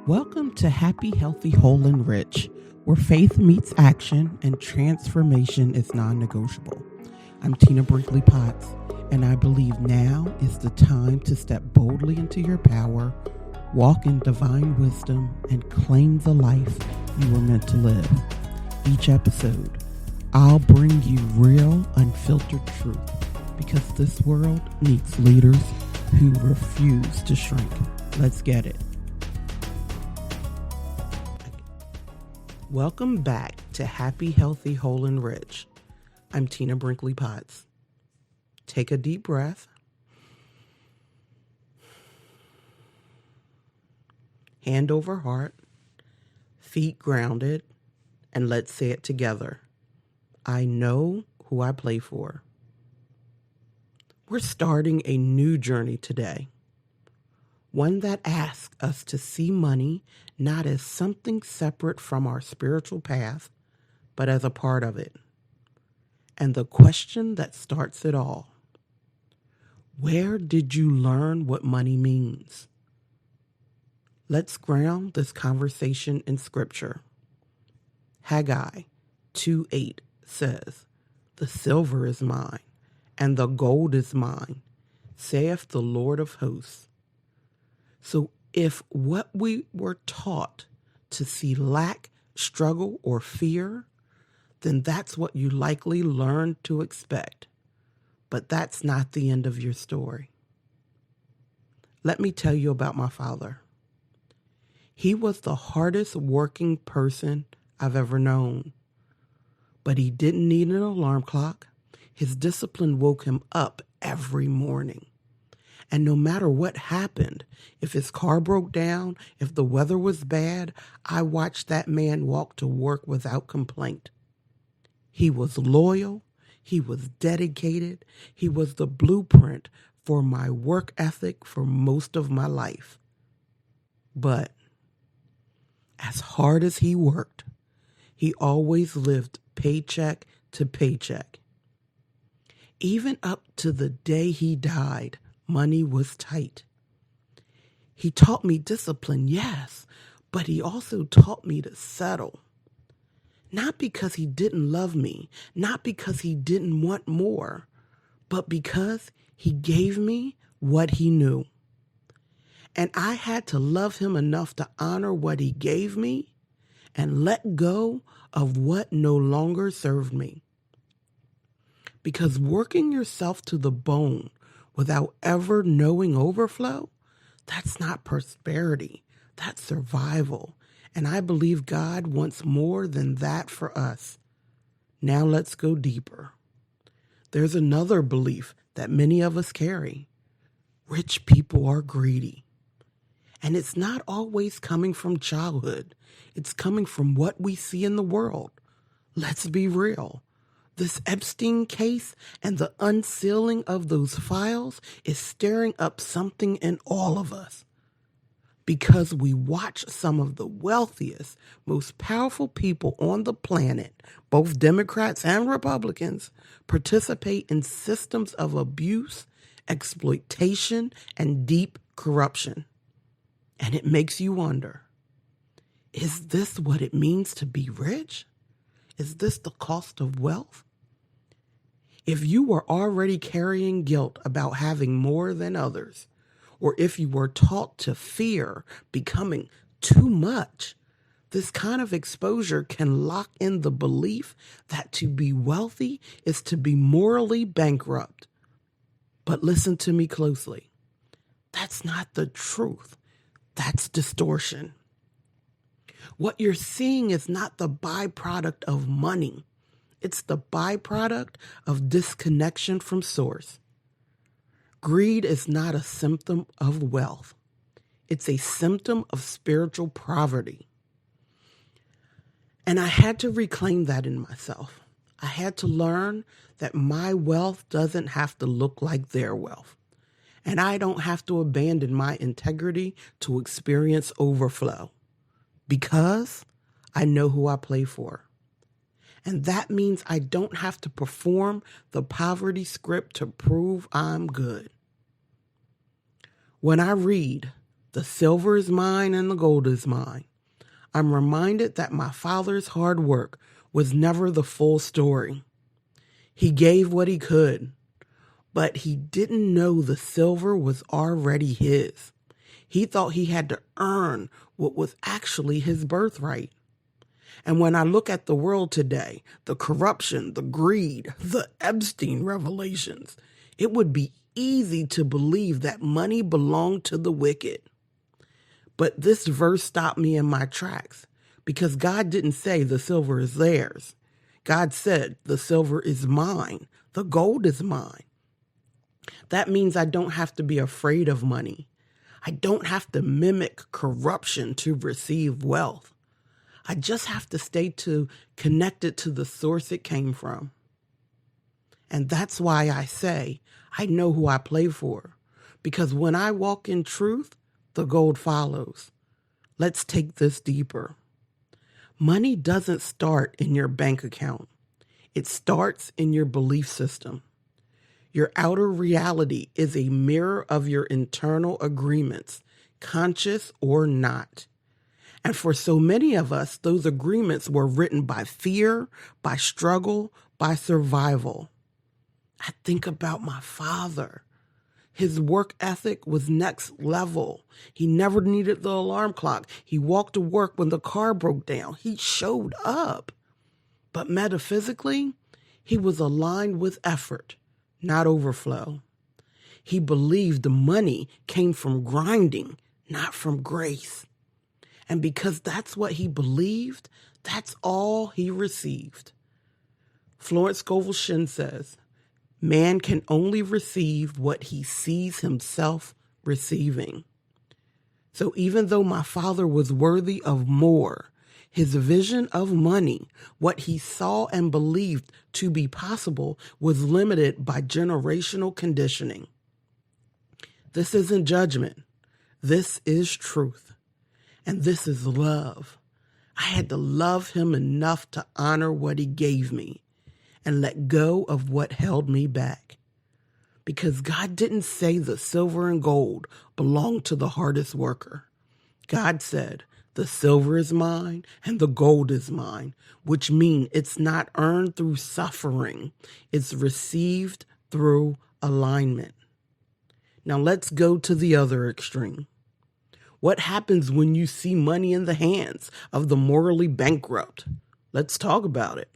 Welcome to Happy, Healthy, Whole, and Rich, where faith meets action and transformation is non-negotiable. I'm Tina Brinkley Potts, and I believe now is the time to step boldly into your power, walk in divine wisdom, and claim the life you were meant to live. Each episode, I'll bring you real, unfiltered truth, because this world needs leaders who refuse to shrink. Let's get it. Welcome back to Happy, Healthy, Whole, and Rich. I'm Tina Brinkley Potts. Take a deep breath. Hand over heart, feet grounded, and let's say it together. I know who I play for. We're starting a new journey today. One that asks us to see money not as something separate from our spiritual path, but as a part of it. And the question that starts it all: where did you learn what money means? Let's ground this conversation in Scripture. Haggai 2:8 says, "The silver is mine, and the gold is mine, saith the Lord of hosts." So if what we were taught to see lack, struggle, or fear, then that's what you likely learned to expect. But that's not the end of your story. Let me tell you about my father. He was the hardest working person I've ever known. But he didn't need an alarm clock. His discipline woke him up every morning. And no matter what happened, if his car broke down, if the weather was bad, I watched that man walk to work without complaint. He was loyal. He was dedicated. He was the blueprint for my work ethic for most of my life. But as hard as he worked, he always lived paycheck to paycheck. Even up to the day he died, money was tight. He taught me discipline, yes, but he also taught me to settle. Not because he didn't love me, not because he didn't want more, but because he gave me what he knew. And I had to love him enough to honor what he gave me and let go of what no longer served me. Because working yourself to the bone without ever knowing overflow, that's not prosperity, that's survival. And I believe God wants more than that for us. Now let's go deeper. There's another belief that many of us carry. Rich people are greedy. And it's not always coming from childhood. It's coming from what we see in the world. Let's be real. This Epstein case and the unsealing of those files is stirring up something in all of us. Because we watch some of the wealthiest, most powerful people on the planet, both Democrats and Republicans, participate in systems of abuse, exploitation, and deep corruption. And it makes you wonder, is this what it means to be rich? Is this the cost of wealth? If you were already carrying guilt about having more than others, or if you were taught to fear becoming too much, this kind of exposure can lock in the belief that to be wealthy is to be morally bankrupt. But listen to me closely. That's not the truth. That's distortion. What you're seeing is not the byproduct of money. It's the byproduct of disconnection from source. Greed is not a symptom of wealth. It's a symptom of spiritual poverty. And I had to reclaim that in myself. I had to learn that my wealth doesn't have to look like their wealth. And I don't have to abandon my integrity to experience overflow. Because I know who I play for. And that means I don't have to perform the poverty script to prove I'm good. When I read, The silver is mine and the gold is mine. I'm reminded that my father's hard work was never the full story. He gave what he could, but he didn't know the silver was already his. He thought he had to earn what was actually his birthright. And when I look at the world today, the corruption, the greed, the Epstein revelations, it would be easy to believe that money belonged to the wicked. But this verse stopped me in my tracks because God didn't say the silver is theirs. God said the silver is mine, the gold is mine. That means I don't have to be afraid of money. I don't have to mimic corruption to receive wealth. I just have to stay connected to the source it came from. And that's why I say I know who I play for. Because when I walk in truth, the gold follows. Let's take this deeper. Money doesn't start in your bank account. It starts in your belief system. Your outer reality is a mirror of your internal agreements, conscious or not. And for so many of us, those agreements were written by fear, by struggle, by survival. I think about my father. His work ethic was next level. He never needed the alarm clock. He walked to work when the car broke down. He showed up. But metaphysically, he was aligned with effort, not overflow. He believed the money came from grinding, not from grace. And because that's what he believed, that's all he received. Florence Scovel Shinn says, man can only receive what he sees himself receiving. So even though my father was worthy of more, his vision of money, what he saw and believed to be possible, was limited by generational conditioning. This isn't judgment. This is truth. And this is love. I had to love him enough to honor what he gave me and let go of what held me back. Because God didn't say the silver and gold belong to the hardest worker. God said, the silver is mine and the gold is mine, which means it's not earned through suffering. It's received through alignment. Now let's go to the other extreme. What happens when you see money in the hands of the morally bankrupt? Let's talk about it.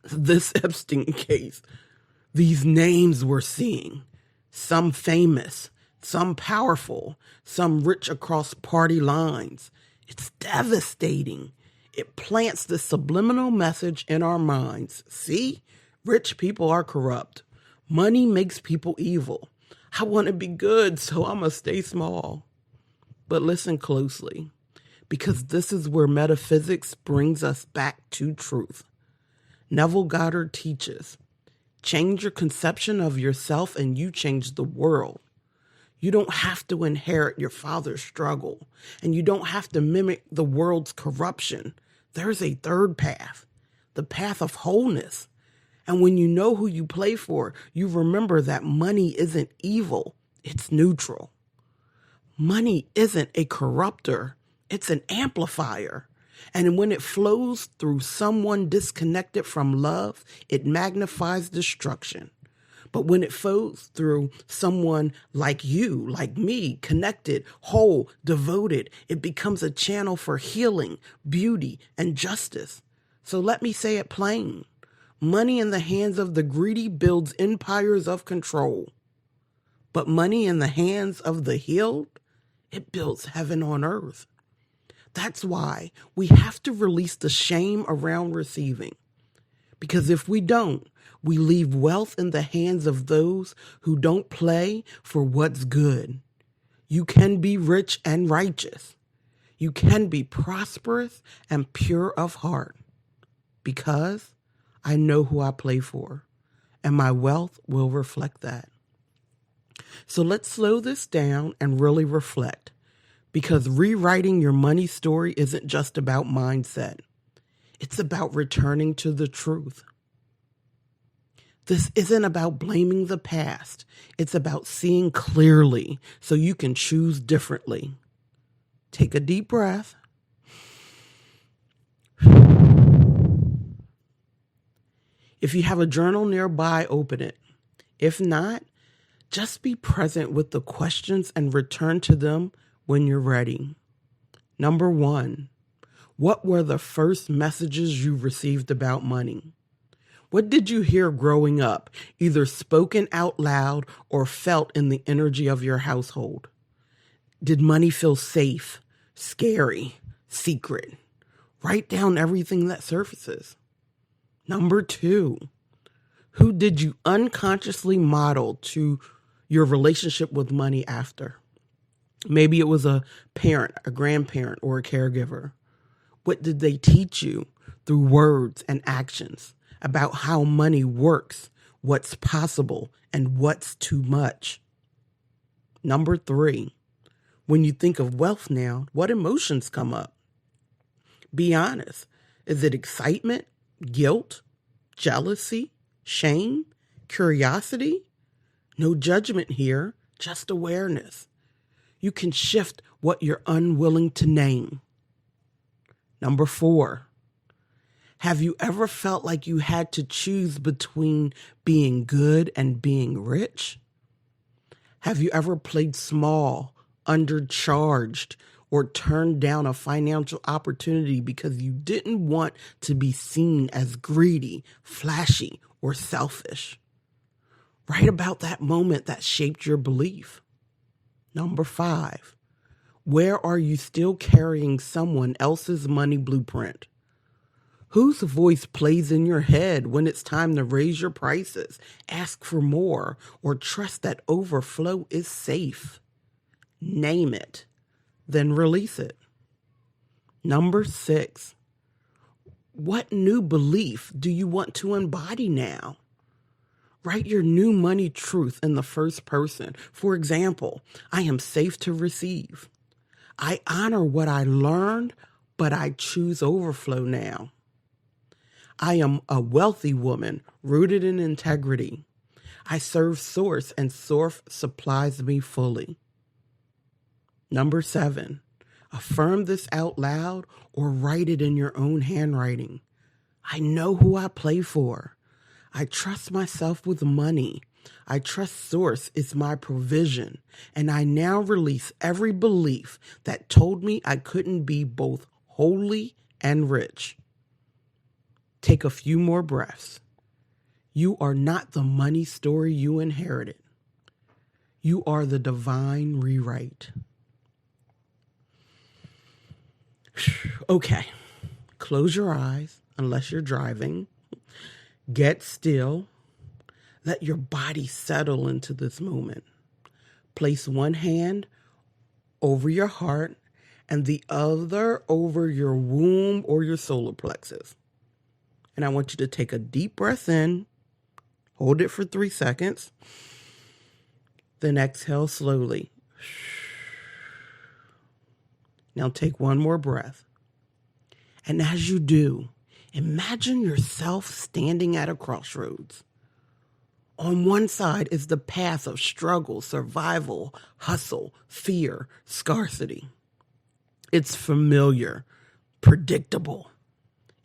This Epstein case, these names we're seeing, some famous, some powerful, some rich across party lines. It's devastating. It plants the subliminal message in our minds. See, rich people are corrupt. Money makes people evil. I want to be good, so I'm going to stay small. But listen closely, because this is where metaphysics brings us back to truth. Neville Goddard teaches, change your conception of yourself and you change the world. You don't have to inherit your father's struggle, and you don't have to mimic the world's corruption. There's a third path, the path of wholeness. And when you know who you play for, you remember that money isn't evil, it's neutral. Money isn't a corrupter, it's an amplifier. And when it flows through someone disconnected from love, it magnifies destruction. But when it flows through someone like you, like me, connected, whole, devoted, it becomes a channel for healing, beauty, and justice. So let me say it plain. Money in the hands of the greedy builds empires of control. But money in the hands of the healed, it builds heaven on earth. That's why we have to release the shame around receiving. Because if we don't, we leave wealth in the hands of those who don't play for what's good. You can be rich and righteous. You can be prosperous and pure of heart. Because I know who I play for, and my wealth will reflect that. So let's slow this down and really reflect. Because rewriting your money story isn't just about mindset. It's about returning to the truth. This isn't about blaming the past. It's about seeing clearly so you can choose differently. Take a deep breath. If you have a journal nearby, open it. If not, just be present with the questions and return to them when you're ready. Number 1, what were the first messages you received about money? What did you hear growing up, either spoken out loud or felt in the energy of your household? Did money feel safe, scary, secret? Write down everything that surfaces. Number 2, who did you unconsciously model to your relationship with money after? Maybe it was a parent, a grandparent, or a caregiver. What did they teach you through words and actions about how money works, what's possible, and what's too much? Number 3, when you think of wealth now, what emotions come up? Be honest. Is it excitement, guilt, jealousy, shame, curiosity? No judgment here, just awareness. You can shift what you're unwilling to name. Number 4, have you ever felt like you had to choose between being good and being rich? Have you ever played small, undercharged, or turned down a financial opportunity because you didn't want to be seen as greedy, flashy, or selfish? Write about that moment that shaped your belief. Number 5, where are you still carrying someone else's money blueprint? Whose voice plays in your head when it's time to raise your prices, ask for more, or trust that overflow is safe? Name it, then release it. Number 6, what new belief do you want to embody now? Write your new money truth in the first person. For example, I am safe to receive. I honor what I learned, but I choose overflow now. I am a wealthy woman rooted in integrity. I serve Source and Source supplies me fully. Number 7, affirm this out loud or write it in your own handwriting. I know who I play for. I trust myself with money. I trust Source is my provision. And I now release every belief that told me I couldn't be both holy and rich. Take a few more breaths. You are not the money story you inherited. You are the divine rewrite. Okay, close your eyes unless you're driving. Get still. Let your body settle into this moment. Place one hand over your heart and the other over your womb or your solar plexus. And I want you to take a deep breath in, hold it for 3 seconds, then exhale slowly. Now take one more breath. And as you do, imagine yourself standing at a crossroads. On one side is the path of struggle, survival, hustle, fear, scarcity. It's familiar, predictable.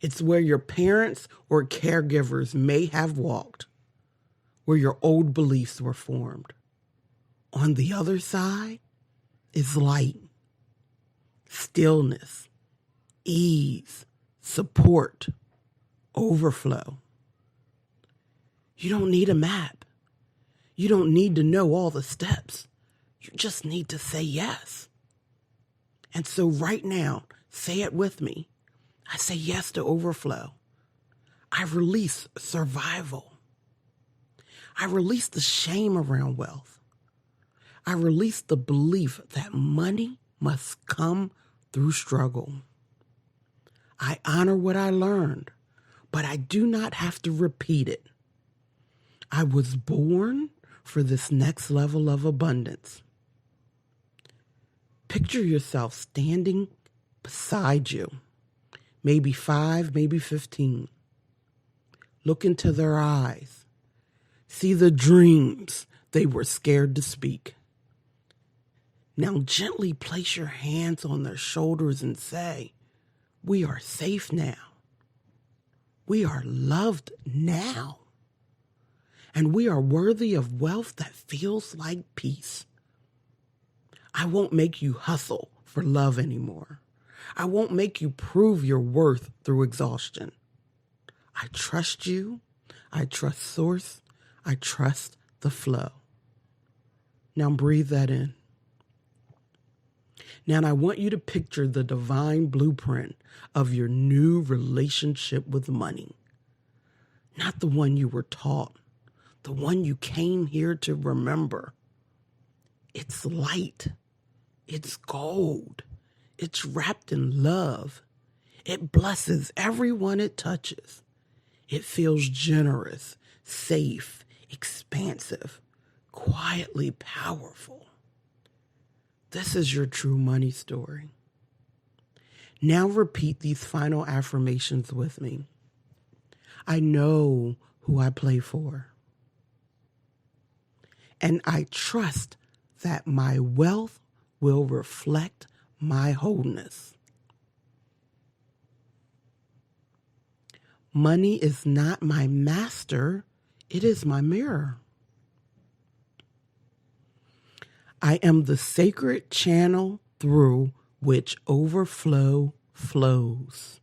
It's where your parents or caregivers may have walked, where your old beliefs were formed. On the other side is light, stillness, ease, support, overflow. You don't need a map. You don't need to know all the steps. You just need to say yes. And so right now, say it with me. I say yes to overflow. I release survival. I release the shame around wealth. I release the belief that money must come through struggle. I honor what I learned, but I do not have to repeat it. I was born for this next level of abundance. Picture yourself standing beside you, maybe 5, maybe 15. Look into their eyes. See the dreams they were scared to speak. Now gently place your hands on their shoulders and say, we are safe now. We are loved now. And we are worthy of wealth that feels like peace. I won't make you hustle for love anymore. I won't make you prove your worth through exhaustion. I trust you. I trust Source. I trust the flow. Now breathe that in. Now I want you to picture the divine blueprint of your new relationship with money. Not the one you were taught, the one you came here to remember. It's light. It's gold. It's wrapped in love. It blesses everyone it touches. It feels generous, safe, expansive, quietly powerful. This is your true money story. Now repeat these final affirmations with me. I know who I play for. And I trust that my wealth will reflect my wholeness. Money is not my master, it is my mirror. I am the sacred channel through which overflow flows.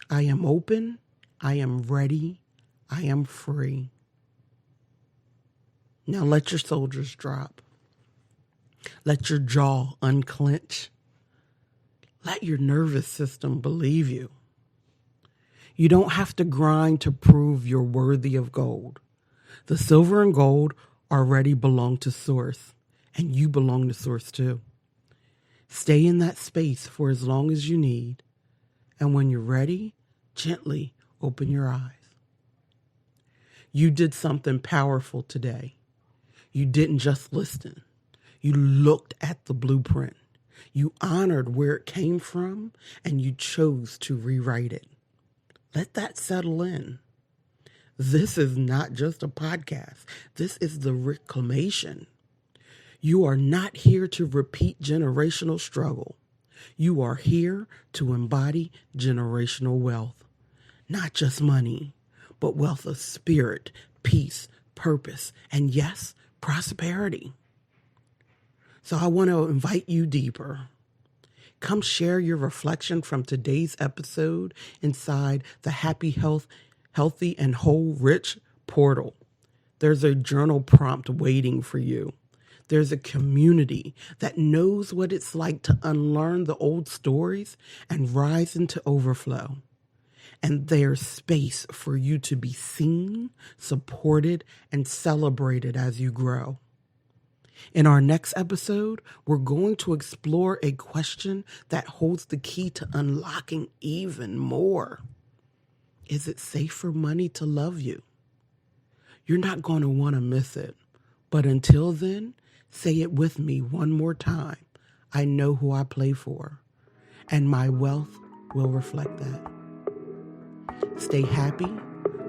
I am open, I am ready, I am free. Now let your shoulders drop. Let your jaw unclench. Let your nervous system believe you. You don't have to grind to prove you're worthy of gold. The silver and gold already belong to Source, and you belong to Source too. Stay in that space for as long as you need, and when you're ready, gently open your eyes. You did something powerful today. You didn't just listen. You looked at the blueprint. You honored where it came from, and you chose to rewrite it. Let that settle in. This is not just a podcast. This is the reclamation. You are not here to repeat generational struggle. You are here to embody generational wealth. Not just money, but wealth of spirit, peace, purpose, and yes, prosperity. So I want to invite you deeper. Come share your reflection from today's episode inside the Healthy and Whole Rich portal. There's a journal prompt waiting for you. There's a community that knows what it's like to unlearn the old stories and rise into overflow. And there's space for you to be seen, supported, and celebrated as you grow. In our next episode, we're going to explore a question that holds the key to unlocking even more. Is it safe for money to love you? You're not going to want to miss it. But until then, say it with me one more time. I know who I play for, and my wealth will reflect that. Stay happy,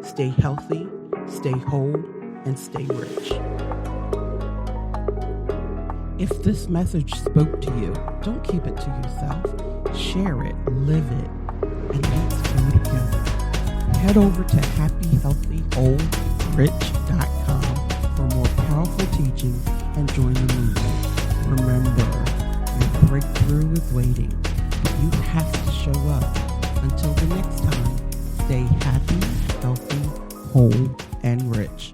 stay healthy, stay whole, and stay rich. If this message spoke to you, don't keep it to yourself. Share it, live it, and let's grow together. Head over to happyhealthyWholeRich.com for more powerful teachings and join the movement. Remember, your breakthrough is waiting, but you have to show up. Until the next time, stay happy, healthy, whole, and rich.